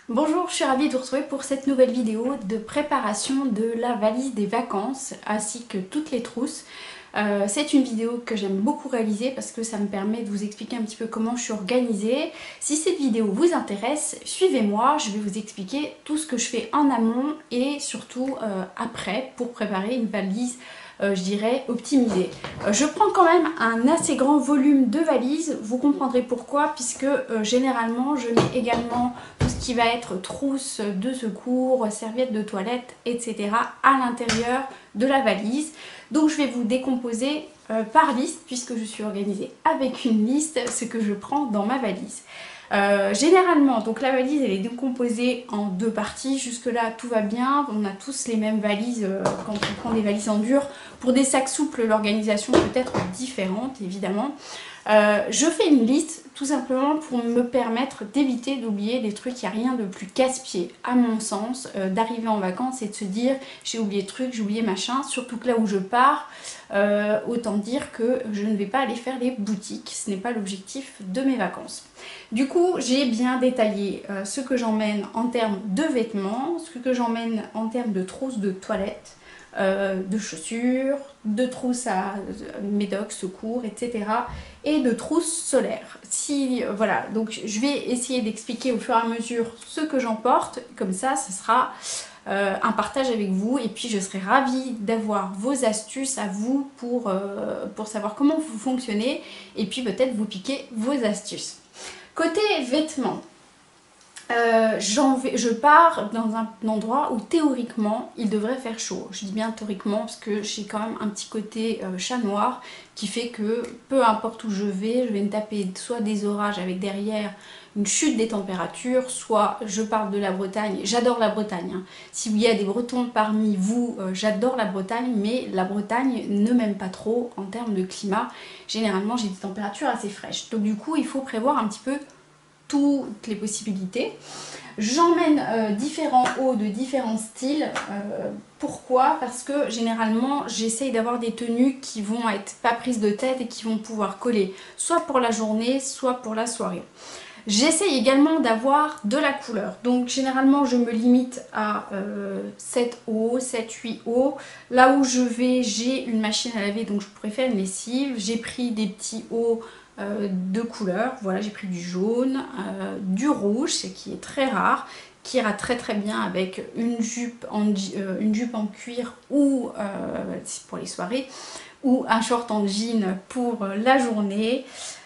Bonjour, je suis ravie de vous retrouver pour cette nouvelle vidéo de préparation de la valise des vacances ainsi que toutes les trousses. C'est une vidéo que j'aime beaucoup réaliser parce que ça me permet de vous expliquer un petit peu comment je suis organisée. Si cette vidéo vous intéresse, suivez-moi, je vais vous expliquer tout ce que je fais en amont et surtout après pour préparer une valise je dirais optimisée. Je prends quand même un assez grand volume de valises, vous comprendrez pourquoi, puisque généralement je mets également tout ce qui va être trousse de secours, serviettes de toilette, etc. à l'intérieur de la valise. Donc je vais vous décomposer par liste, puisque je suis organisée avec une liste, ce que je prends dans ma valise. Généralement, donc la valise elle est décomposée en deux parties, jusque là tout va bien, on a tous les mêmes valises quand on prend des valises en dur. Pour des sacs souples, l'organisation peut être différente évidemment. Je fais une liste tout simplement pour me permettre d'éviter d'oublier des trucs. Il n'y a rien de plus casse-pied à mon sens d'arriver en vacances et de se dire j'ai oublié truc, j'ai oublié machin, surtout que là où je pars, autant dire que je ne vais pas aller faire les boutiques, ce n'est pas l'objectif de mes vacances. Du coup j'ai bien détaillé ce que j'emmène en termes de vêtements, ce que j'emmène en termes de trousses de toilette, de chaussures, de trousses à médoc, secours, etc. et de trousses solaires. Voilà, donc je vais essayer d'expliquer au fur et à mesure ce que j'emporte, comme ça ce sera un partage avec vous et puis je serai ravie d'avoir vos astuces à vous pour savoir comment vous fonctionnez et puis peut-être vous piquer vos astuces. Côté vêtements, je pars dans un endroit où théoriquement il devrait faire chaud. Je dis bien théoriquement parce que j'ai quand même un petit côté chat noir qui fait que peu importe où je vais me taper soit des orages avec derrière une chute des températures, soit je parle de la Bretagne. J'adore la Bretagne, hein. S'il y a des Bretons parmi vous, j'adore la Bretagne, mais la Bretagne ne m'aime pas trop en termes de climat. Généralement j'ai des températures assez fraîches. Donc du coup il faut prévoir un petit peu toutes les possibilités. J'emmène différents hauts de différents styles. Pourquoi? Parce que généralement j'essaye d'avoir des tenues qui vont être pas prises de tête et qui vont pouvoir coller soit pour la journée soit pour la soirée. J'essaye également d'avoir de la couleur, donc généralement je me limite à 7 hauts, 7-8 hauts. Là où je vais, j'ai une machine à laver, donc je pourrais faire une lessive. J'ai pris des petits hauts de couleurs, voilà, j'ai pris du jaune, du rouge, ce qui est très rare, qui ira très très bien avec une jupe en cuir ou pour les soirées, ou un short en jean pour la journée.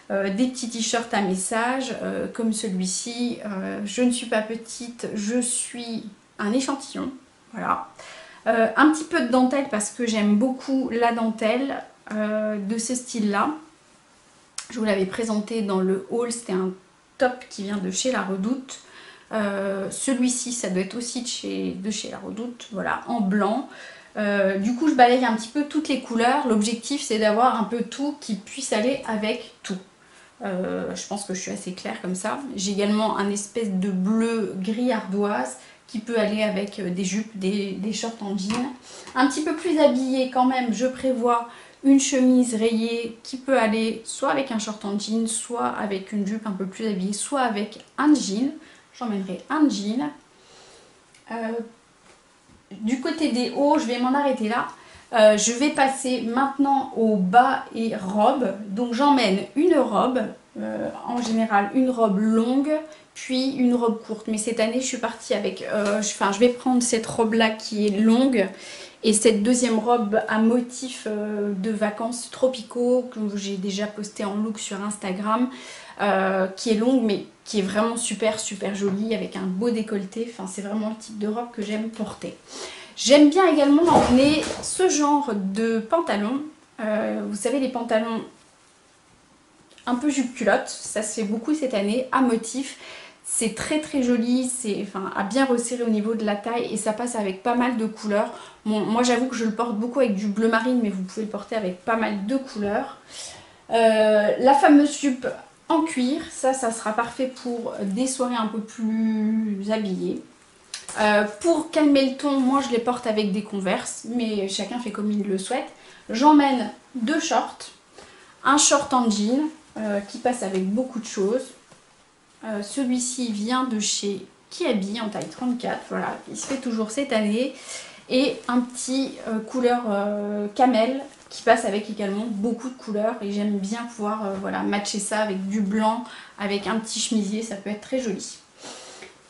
Des petits t-shirts à message comme celui-ci. Je ne suis pas petite, je suis un échantillon, voilà. Un petit peu de dentelle parce que j'aime beaucoup la dentelle de ce style là. Je vous l'avais présenté dans le haul, c'était un top qui vient de chez La Redoute. Celui-ci ça doit être aussi de chez La Redoute, voilà, en blanc. Du coup je balaye un petit peu toutes les couleurs. L'objectif c'est d'avoir un peu tout qui puisse aller avec tout. Je pense que je suis assez claire comme ça. J'ai également un espèce de bleu gris ardoise qui peut aller avec des jupes, des shorts en jean. Un petit peu plus habillée quand même, je prévois une chemise rayée qui peut aller soit avec un short en jean, soit avec une jupe un peu plus habillée, soit avec un jean. J'emmènerai un jean. Du côté des hauts, je vais m'en arrêter là. Je vais passer maintenant aux bas et robes. Donc j'emmène une robe, en général une robe longue, puis une robe courte. Mais cette année je suis partie avec, je vais prendre cette robe là qui est longue et cette deuxième robe à motif de vacances tropicaux que j'ai déjà posté en look sur Instagram, qui est longue mais qui est vraiment super jolie avec un beau décolleté. Enfin c'est vraiment le type de robe que j'aime porter. J'aime bien également emmener ce genre de pantalons. Vous savez, les pantalons un peu jupe-culotte, ça se fait beaucoup cette année, à motif. C'est très joli, c'est à bien resserrer au niveau de la taille et ça passe avec pas mal de couleurs. Bon, moi j'avoue que je le porte beaucoup avec du bleu marine, mais vous pouvez le porter avec pas mal de couleurs. La fameuse jupe en cuir, ça sera parfait pour des soirées un peu plus habillées. Pour calmer le ton, moi je les porte avec des Converse, mais chacun fait comme il le souhaite. J'emmène deux shorts, un short en jean qui passe avec beaucoup de choses. Celui-ci vient de chez Kiabi en taille 34, voilà, il se fait toujours cette année. Et un petit couleur camel qui passe avec également beaucoup de couleurs. Et j'aime bien pouvoir voilà, matcher ça avec du blanc, avec un petit chemisier, ça peut être très joli.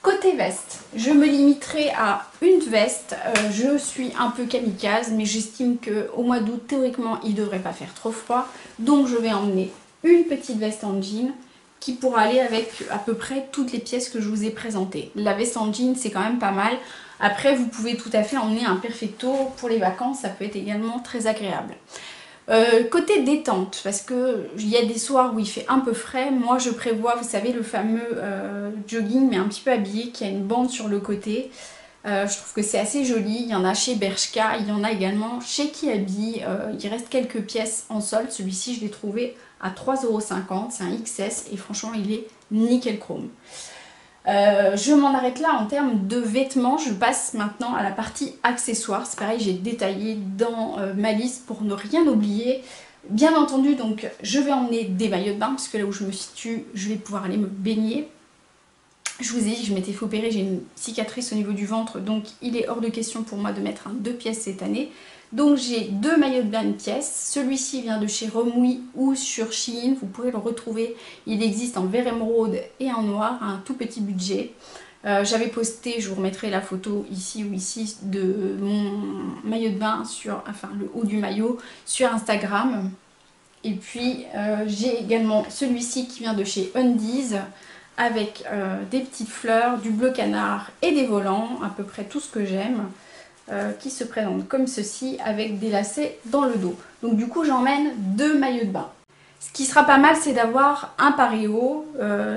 Côté veste, je me limiterai à une veste. Je suis un peu kamikaze, mais j'estime qu'au mois d'août, théoriquement, il ne devrait pas faire trop froid. Donc je vais emmener une petite veste en jean qui pourra aller avec à peu près toutes les pièces que je vous ai présentées. La veste en jean, c'est quand même pas mal. Après, vous pouvez tout à fait emmener un perfecto pour les vacances, ça peut être également très agréable. Côté détente, parce que il y a des soirs où il fait un peu frais, moi je prévois, vous savez, le fameux jogging mais un petit peu habillé qui a une bande sur le côté. Je trouve que c'est assez joli, il y en a chez Bershka, il y en a également chez Kiabi, il reste quelques pièces en solde, celui-ci je l'ai trouvé à 3,50 €, c'est un XS et franchement il est nickel chrome. Je m'en arrête là en termes de vêtements, je passe maintenant à la partie accessoires. C'est pareil, j'ai détaillé dans ma liste pour ne rien oublier. Bien entendu, donc je vais emmener des maillots de bain parce que là où je me situe, je vais pouvoir aller me baigner. Je vous ai dit que je m'étais fait opérer, j'ai une cicatrice au niveau du ventre, donc il est hors de question pour moi de mettre un 2 pièces cette année. Donc j'ai 2 maillots de bain une pièce, celui-ci vient de chez Romwe ou sur Shein, vous pourrez le retrouver, il existe en vert émeraude et en noir, à un tout petit budget. J'avais posté, je vous remettrai la photo ici ou ici de mon maillot de bain sur, enfin le haut du maillot sur Instagram. Et puis j'ai également celui-ci qui vient de chez Undies avec des petites fleurs, du bleu canard et des volants, à peu près tout ce que j'aime. Qui se présente comme ceci avec des lacets dans le dos. Donc du coup j'emmène 2 maillots de bain. Ce qui sera pas mal, c'est d'avoir un paréo.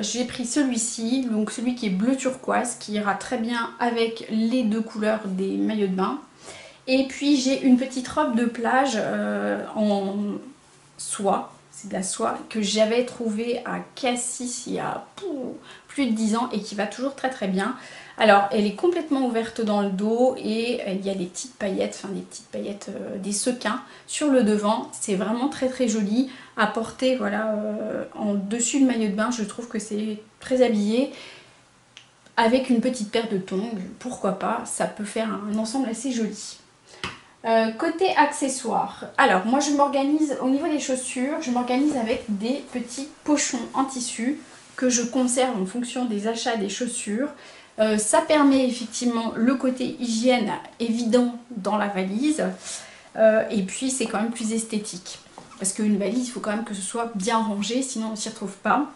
J'ai pris celui-ci, donc celui qui est bleu turquoise, qui ira très bien avec les 2 couleurs des maillots de bain. Et puis j'ai une petite robe de plage en soie, c'est de la soie, que j'avais trouvée à Cassis il y a plus de 10 ans et qui va toujours très très bien. Alors elle est complètement ouverte dans le dos et il y a des petites paillettes, enfin des petites paillettes, des sequins sur le devant. C'est vraiment très très joli à porter, voilà, en dessus de maillot de bain. Je trouve que c'est très habillé. Avec une petite paire de tongs, pourquoi pas, ça peut faire un ensemble assez joli. Côté accessoires, alors moi je m'organise au niveau des chaussures, je m'organise avec des petits pochons en tissu que je conserve en fonction des achats des chaussures. Ça permet effectivement le côté hygiène évident dans la valise et puis c'est quand même plus esthétique parce qu'une valise il faut quand même que ce soit bien rangé sinon on ne s'y retrouve pas.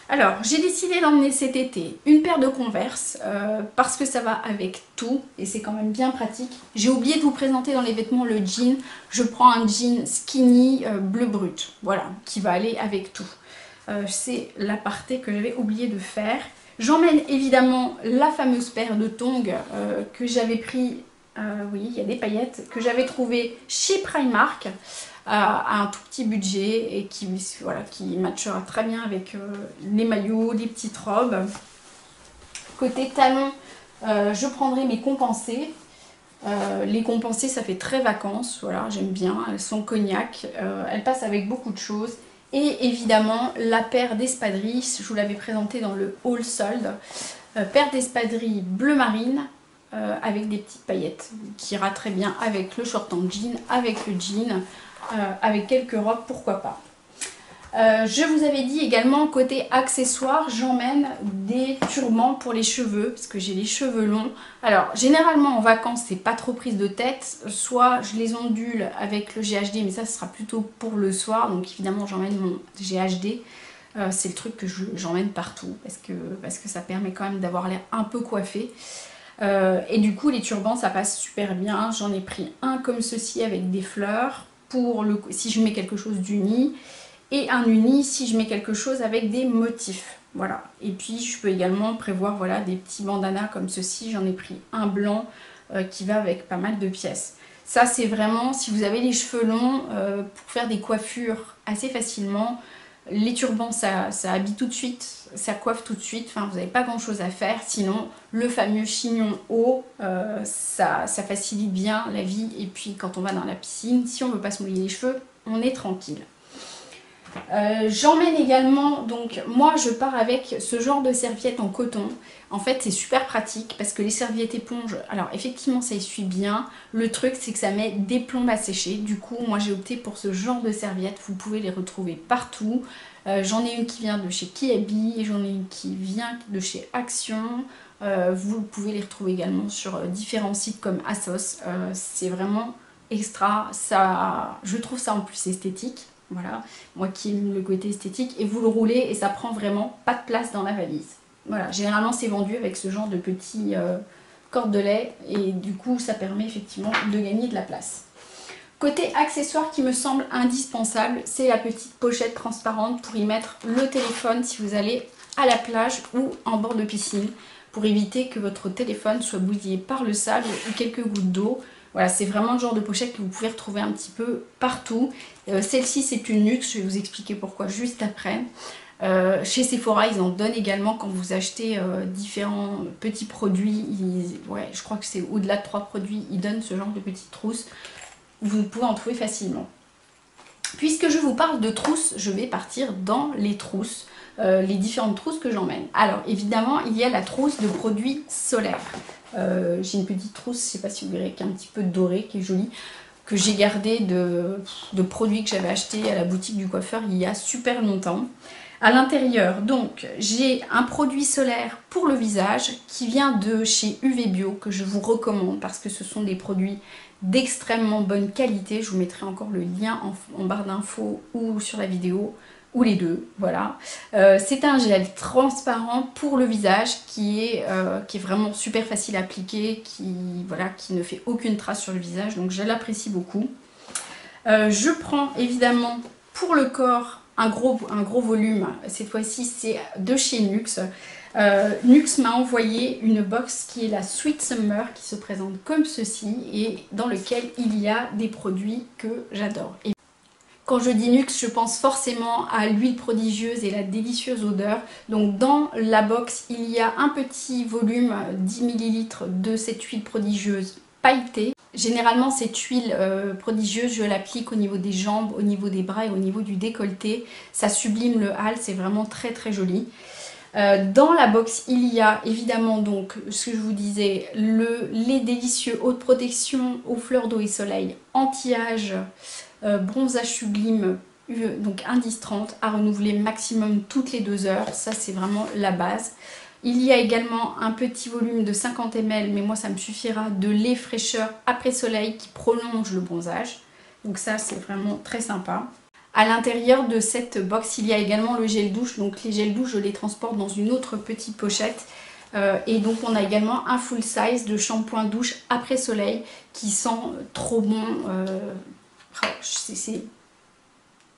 Alors j'ai décidé d'emmener cet été une paire de Converse parce que ça va avec tout et c'est quand même bien pratique. J'ai oublié de vous présenter dans les vêtements le jean. Je prends un jean skinny bleu brut, voilà, qui va aller avec tout. C'est l'aparté que j'avais oublié de faire. J'emmène évidemment la fameuse paire de tongs que j'avais pris, oui il y a des paillettes, que j'avais trouvé chez Primark à un tout petit budget et qui, voilà, qui matchera très bien avec les maillots, les petites robes. Côté talons, je prendrai mes compensées. Les compensées ça fait très vacances, voilà, j'aime bien, elles sont cognac, elles passent avec beaucoup de choses. Et évidemment la paire d'espadrilles, je vous l'avais présentée dans le haul solde, paire d'espadrilles bleu marine avec des petites paillettes qui ira très bien avec le short en jean, avec le jean, avec quelques robes, pourquoi pas. Je vous avais dit également côté accessoires, j'emmène des turbans pour les cheveux parce que j'ai les cheveux longs. Alors généralement en vacances c'est pas trop prise de tête, soit je les ondule avec le GHD mais ça ce sera plutôt pour le soir, donc évidemment j'emmène mon GHD. C'est le truc que j'emmène partout parce que ça permet quand même d'avoir l'air un peu coiffé. Et du coup les turbans ça passe super bien, j'en ai pris un comme ceci avec des fleurs pour si je mets quelque chose d'uni. Et un uni si je mets quelque chose avec des motifs, voilà. Et puis je peux également prévoir, voilà, des petits bandanas comme ceci. J'en ai pris un blanc qui va avec pas mal de pièces. Ça c'est vraiment si vous avez les cheveux longs pour faire des coiffures assez facilement. Les turbans ça habille tout de suite, ça coiffe tout de suite, enfin vous n'avez pas grand chose à faire. Sinon le fameux chignon haut, ça facilite bien la vie. Et puis quand on va dans la piscine, si on ne veut pas se mouiller les cheveux, on est tranquille. J'emmène également, donc moi je pars avec ce genre de serviette en coton. En fait c'est super pratique parce que les serviettes éponges, alors effectivement ça essuie bien. Le truc c'est que ça met des plombes à sécher. Du coup moi j'ai opté pour ce genre de serviette. Vous pouvez les retrouver partout. J'en ai une qui vient de chez Kiabi et j'en ai une qui vient de chez Action. Vous pouvez les retrouver également sur différents sites comme ASOS. C'est vraiment extra. Ça, je trouve ça en plus esthétique. Voilà, moi qui aime le côté esthétique, et vous le roulez et ça prend vraiment pas de place dans la valise. Voilà, généralement c'est vendu avec ce genre de petits cordelets et du coup ça permet effectivement de gagner de la place. Côté accessoire qui me semble indispensable, c'est la petite pochette transparente pour y mettre le téléphone si vous allez à la plage ou en bord de piscine, pour éviter que votre téléphone soit bousillé par le sable ou quelques gouttes d'eau. Voilà, c'est vraiment le genre de pochette que vous pouvez retrouver un petit peu partout. Celle-ci, c'est une luxe, je vais vous expliquer pourquoi juste après. Chez Sephora, ils en donnent également quand vous achetez différents petits produits. Ouais, je crois que c'est au-delà de 3 produits, ils donnent ce genre de petites trousses. Vous pouvez en trouver facilement. Puisque je vous parle de trousses, je vais partir dans les trousses. Les différentes trousses que j'emmène. Alors évidemment il y a la trousse de produits solaires. J'ai une petite trousse, je ne sais pas si vous verrez, qui est un petit peu dorée, qui est jolie, que j'ai gardée de produits que j'avais achetés à la boutique du coiffeur il y a super longtemps. À l'intérieur, donc, j'ai un produit solaire pour le visage qui vient de chez UV Bio, que je vous recommande parce que ce sont des produits d'extrêmement bonne qualité. Je vous mettrai encore le lien en barre d'infos ou sur la vidéo, ou les deux, voilà. C'est un gel transparent pour le visage qui est vraiment super facile à appliquer, qui ne fait aucune trace sur le visage, donc je l'apprécie beaucoup. Je prends évidemment pour le corps un gros volume, cette fois-ci c'est de chez Nuxe. Nuxe m'a envoyé une box qui est la Sweet Summer, qui se présente comme ceci et dans lequel il y a des produits que j'adore. Quand je dis Nuxe, je pense forcément à l'huile prodigieuse et la délicieuse odeur. Donc dans la box, il y a un petit volume 10 ml de cette huile prodigieuse pailletée. Généralement cette huile prodigieuse, je l'applique au niveau des jambes, au niveau des bras et au niveau du décolleté. Ça sublime le hâle, c'est vraiment très très joli. Dans la box, il y a évidemment donc ce que je vous disais, les délicieux haute protection aux fleurs d'eau et soleil anti-âge, bronzage sublime, donc indice 30 à renouveler maximum toutes les 2 heures. Ça c'est vraiment la base. Il y a également un petit volume de 50 ml, mais moi ça me suffira, de lait fraîcheur après soleil qui prolonge le bronzage. Donc ça c'est vraiment très sympa. À l'intérieur de cette box, il y a également le gel douche. Donc les gels douche, je les transporte dans une autre petite pochette. Et donc on a également un full size de shampoing douche après soleil qui sent trop bon.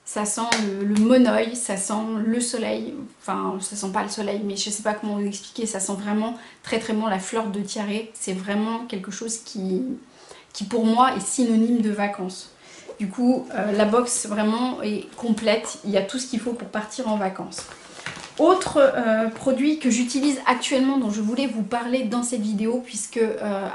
Ça sent le monoeil, ça sent le soleil. Enfin, ça sent pas le soleil, mais je sais pas comment vous expliquer. Ça sent vraiment très très bon la fleur de tiare. C'est vraiment quelque chose qui pour moi est synonyme de vacances. Du coup, la box vraiment est complète. Il y a tout ce qu'il faut pour partir en vacances. Autre produit que j'utilise actuellement, dont je voulais vous parler dans cette vidéo, puisque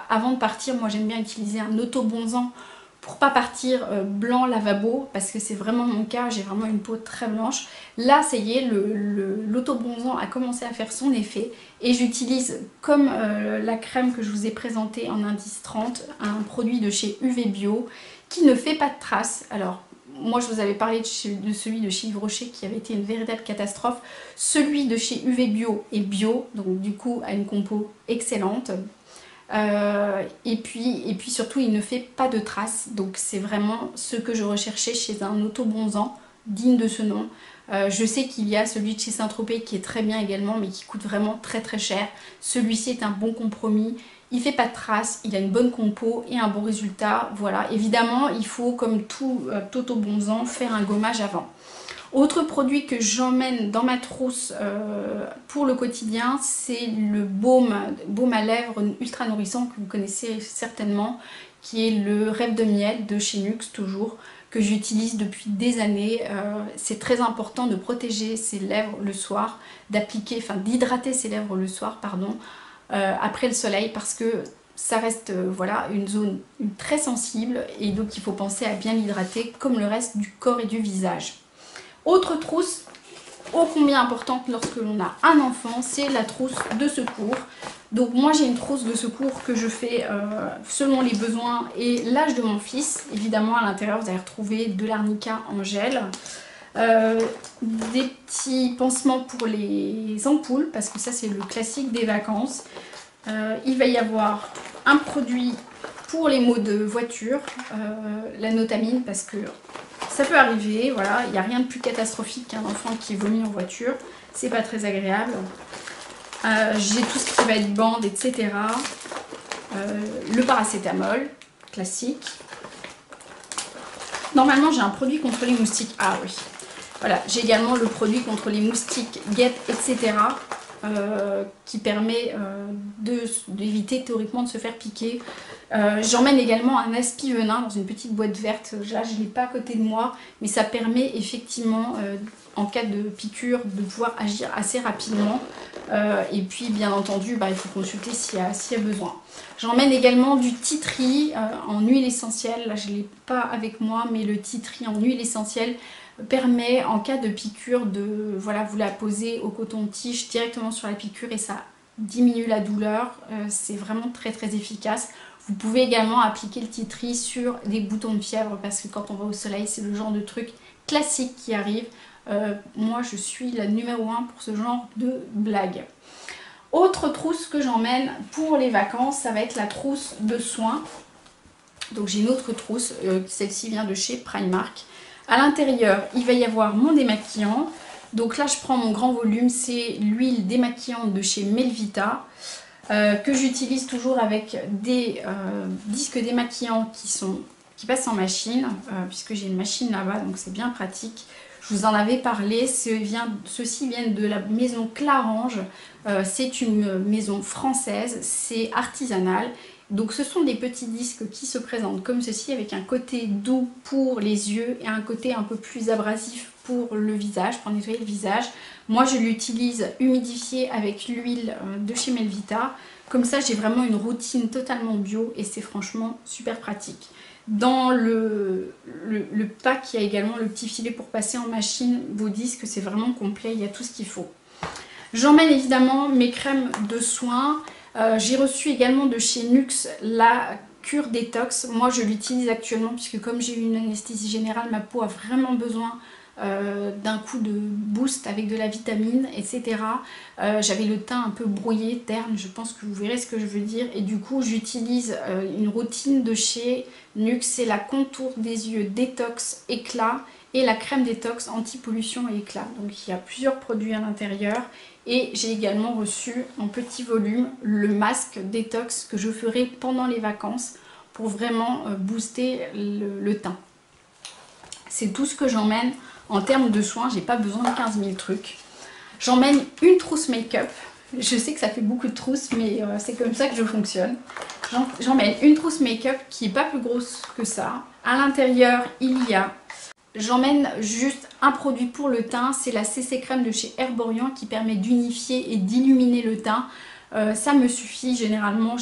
avant de partir, moi j'aime bien utiliser un auto-bronzant pour pas partir blanc lavabo, parce que c'est vraiment mon cas, j'ai vraiment une peau très blanche. Là, ça y est, l'auto-bronzant a commencé à faire son effet, et j'utilise, comme la crème que je vous ai présentée en indice 30, un produit de chez UV Bio, qui ne fait pas de traces. Alors, moi je vous avais parlé de celui de chez Yves Rocher qui avait été une véritable catastrophe. Celui de chez UV Bio est bio, donc du coup a une compo excellente. Et puis surtout il ne fait pas de traces, donc c'est vraiment ce que je recherchais chez un auto-bronzant digne de ce nom. Je sais qu'il y a celui de chez Saint-Tropez qui est très bien également, mais qui coûte vraiment très très cher. Celui-ci est un bon compromis. Il fait pas de traces, il a une bonne compo et un bon résultat. Voilà, évidemment, il faut, comme tout auto-bronzant, faire un gommage avant. Autre produit que j'emmène dans ma trousse pour le quotidien, c'est le baume à lèvres ultra nourrissant que vous connaissez certainement, qui est le Rêve de miel de chez Nuxe toujours, que j'utilise depuis des années. C'est très important de protéger ses lèvres le soir, d'hydrater ses lèvres le soir, pardon, après le soleil, parce que ça reste voilà, une zone très sensible et donc il faut penser à bien l'hydrater comme le reste du corps et du visage. Autre trousse ô combien importante lorsque l'on a un enfant, c'est la trousse de secours. Donc moi j'ai une trousse de secours que je fais selon les besoins et l'âge de mon fils. Évidemment à l'intérieur vous allez retrouver de l'arnica en gel, des petits pansements pour les ampoules parce que ça c'est le classique des vacances. Il va y avoir un produit pour les maux de voiture, la notamine parce que ça peut arriver, voilà, il n'y a rien de plus catastrophique qu'un enfant qui vomit en voiture, c'est pas très agréable. J'ai tout ce qui va être bande, etc. Le paracétamol, classique. Normalement j'ai un produit contre les moustiques, ah oui. Voilà, j'ai également le produit contre les moustiques, guêpes, etc. Qui permet d'éviter théoriquement de se faire piquer. J'emmène également un aspi venin dans une petite boîte verte. Là je ne l'ai pas à côté de moi, mais ça permet effectivement en cas de piqûre de pouvoir agir assez rapidement. Et puis bien entendu il faut consulter s'il y a besoin. J'emmène également du tea tree en huile essentielle. Là je ne l'ai pas avec moi, mais le tea tree en huile essentielle permet en cas de piqûre de vous la posez au coton-tige directement sur la piqûre et ça diminue la douleur. C'est vraiment très très efficace. Vous pouvez également appliquer le tea tree sur des boutons de fièvre parce que quand on va au soleil c'est le genre de truc classique qui arrive. Moi je suis la numéro 1 pour ce genre de blague. Autre trousse que j'emmène pour les vacances, ça va être la trousse de soins. Donc j'ai une autre trousse, celle-ci vient de chez Primark. À l'intérieur, il va y avoir mon démaquillant. Donc là, je prends mon grand volume, c'est l'huile démaquillante de chez Melvita, que j'utilise toujours avec des disques démaquillants qui passent en machine, puisque j'ai une machine là-bas, donc c'est bien pratique. Je vous en avais parlé, ceux-ci viennent de la maison Clarange. C'est une maison française, c'est artisanal. Donc ce sont des petits disques qui se présentent comme ceci avec un côté doux pour les yeux et un côté un peu plus abrasif pour le visage, pour nettoyer le visage. Moi je l'utilise humidifié avec l'huile de chez Melvita. Comme ça j'ai vraiment une routine totalement bio et c'est franchement super pratique. Dans le pack il y a également le petit filet pour passer en machine vos disques, c'est vraiment complet, il y a tout ce qu'il faut. J'emmène évidemment mes crèmes de soins. J'ai reçu également de chez Nuxe la cure détox. Moi je l'utilise actuellement puisque comme j'ai eu une anesthésie générale, ma peau a vraiment besoin d'un coup de boost avec de la vitamine, etc. J'avais le teint un peu brouillé, terne, je pense que vous verrez ce que je veux dire. Et du coup j'utilise une routine de chez Nuxe, c'est la contour des yeux détox éclat et la crème détox anti-pollution et éclat. Donc il y a plusieurs produits à l'intérieur. Et j'ai également reçu en petit volume le masque détox que je ferai pendant les vacances pour vraiment booster le teint. C'est tout ce que j'emmène en termes de soins, j'ai pas besoin de 15 000 trucs. J'emmène une trousse make-up. Je sais que ça fait beaucoup de trousses, mais c'est comme ça que je fonctionne. J'emmène une trousse make-up qui n'est pas plus grosse que ça. À l'intérieur, il y a... J'emmène juste un produit pour le teint, c'est la CC crème de chez Herborian qui permet d'unifier et d'illuminer le teint. Ça me suffit généralement,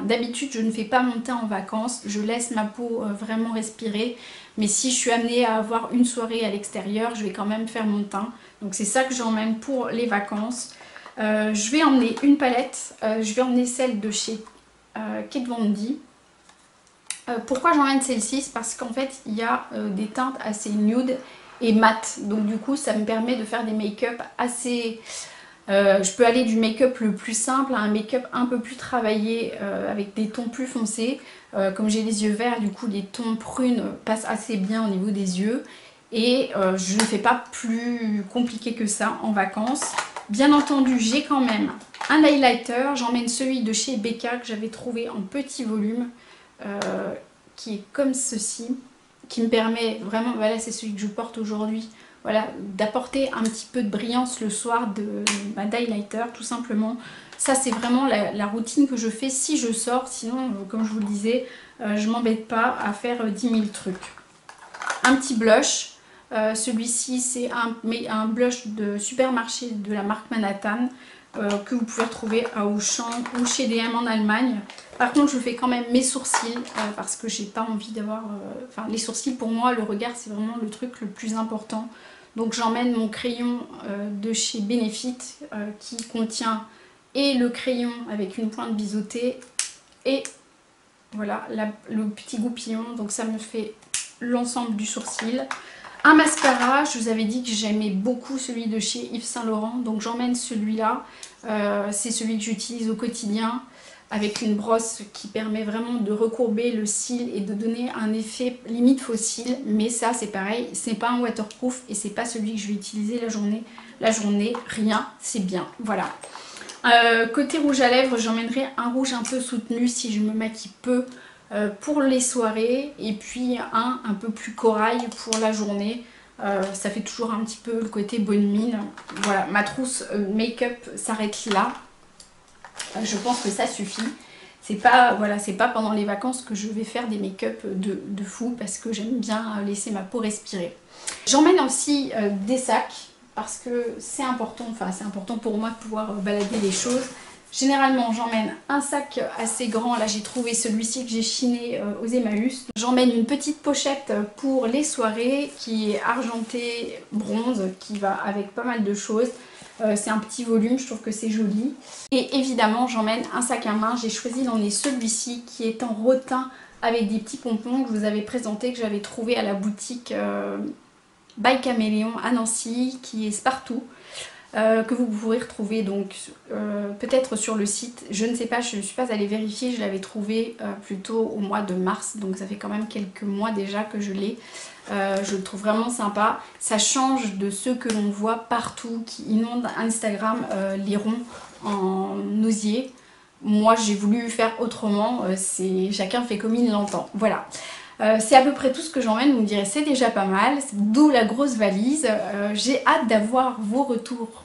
d'habitude je ne fais pas mon teint en vacances, je laisse ma peau vraiment respirer. Mais si je suis amenée à avoir une soirée à l'extérieur, je vais quand même faire mon teint. Donc c'est ça que j'emmène pour les vacances. Je vais emmener une palette, je vais emmener celle de chez Kat Von D. Pourquoi j'emmène celle-ci? C'est parce qu'en fait il y a des teintes assez nude et mat. Donc du coup ça me permet de faire des make-up assez... je peux aller du make-up le plus simple à un make-up un peu plus travaillé avec des tons plus foncés. Comme j'ai les yeux verts, du coup les tons prunes passent assez bien au niveau des yeux. Et je ne fais pas plus compliqué que ça en vacances. Bien entendu j'ai quand même un highlighter. J'emmène celui de chez Becca que j'avais trouvé en petit volume. Qui est comme ceci, qui me permet vraiment, voilà c'est celui que je porte aujourd'hui, voilà, d'apporter un petit peu de brillance le soir d'highlighter tout simplement. Ça c'est vraiment la routine que je fais si je sors, sinon comme je vous le disais, je m'embête pas à faire 10 000 trucs. Un petit blush, celui-ci c'est un blush de supermarché de la marque Manhattan. Que vous pouvez retrouver à Auchan ou chez DM en Allemagne. Par contre je fais quand même mes sourcils parce que j'ai pas envie d'avoir... les sourcils pour moi, le regard c'est vraiment le truc le plus important. Donc j'emmène mon crayon de chez Benefit qui contient et le crayon avec une pointe biseautée et voilà le petit goupillon. Donc ça me fait l'ensemble du sourcil. Un mascara, je vous avais dit que j'aimais beaucoup celui de chez Yves Saint Laurent, donc j'emmène celui-là. C'est celui que j'utilise au quotidien avec une brosse qui permet vraiment de recourber le cil et de donner un effet limite faux cil. Mais ça c'est pareil, c'est pas un waterproof et c'est pas celui que je vais utiliser la journée. La journée, rien, c'est bien. Voilà. Côté rouge à lèvres, j'emmènerai un rouge un peu soutenu si je me maquille peu pour les soirées. Et puis un peu plus corail pour la journée. Ça fait toujours un petit peu le côté bonne mine. Voilà, ma trousse make-up s'arrête là. Je pense que ça suffit. C'est pas, voilà, c'est pas pendant les vacances que je vais faire des make-up de fou parce que j'aime bien laisser ma peau respirer. J'emmène aussi des sacs parce que c'est important, enfin c'est important pour moi de pouvoir balader les choses. Généralement j'emmène un sac assez grand, là j'ai trouvé celui-ci que j'ai chiné aux Emmaüs. J'emmène une petite pochette pour les soirées qui est argentée bronze, qui va avec pas mal de choses. C'est un petit volume, je trouve que c'est joli. Et évidemment j'emmène un sac à main, j'ai choisi d'en est celui-ci qui est en rotin avec des petits pompons que je vous avais présenté, que j'avais trouvé à la boutique by Caméléon à Nancy, qui est Spartou. Que vous pourrez retrouver donc peut-être sur le site, je ne sais pas, je ne suis pas allée vérifier, je l'avais trouvé plutôt au mois de mars, donc ça fait quand même quelques mois déjà que je l'ai. Je le trouve vraiment sympa, ça change de ceux que l'on voit partout qui inondent Instagram, les ronds en osier. Moi j'ai voulu faire autrement, chacun fait comme il l'entend, voilà. C'est à peu près tout ce que j'emmène, vous me direz c'est déjà pas mal, d'où la grosse valise. J'ai hâte d'avoir vos retours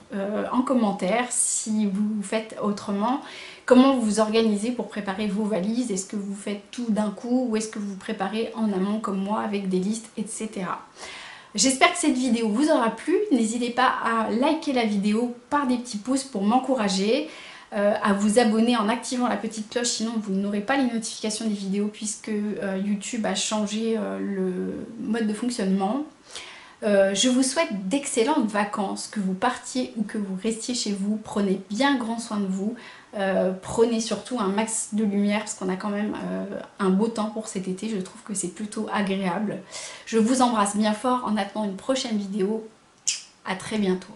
en commentaire si vous faites autrement. Comment vous vous organisez pour préparer vos valises? Est-ce que vous faites tout d'un coup ou est-ce que vous préparez en amont comme moi avec des listes, etc. J'espère que cette vidéo vous aura plu. N'hésitez pas à liker la vidéo par des petits pouces pour m'encourager. À vous abonner en activant la petite cloche, sinon vous n'aurez pas les notifications des vidéos puisque YouTube a changé le mode de fonctionnement. Je vous souhaite d'excellentes vacances, que vous partiez ou que vous restiez chez vous. Prenez bien grand soin de vous. Prenez surtout un max de lumière parce qu'on a quand même un beau temps pour cet été. Je trouve que c'est plutôt agréable. Je vous embrasse bien fort en attendant une prochaine vidéo. À très bientôt.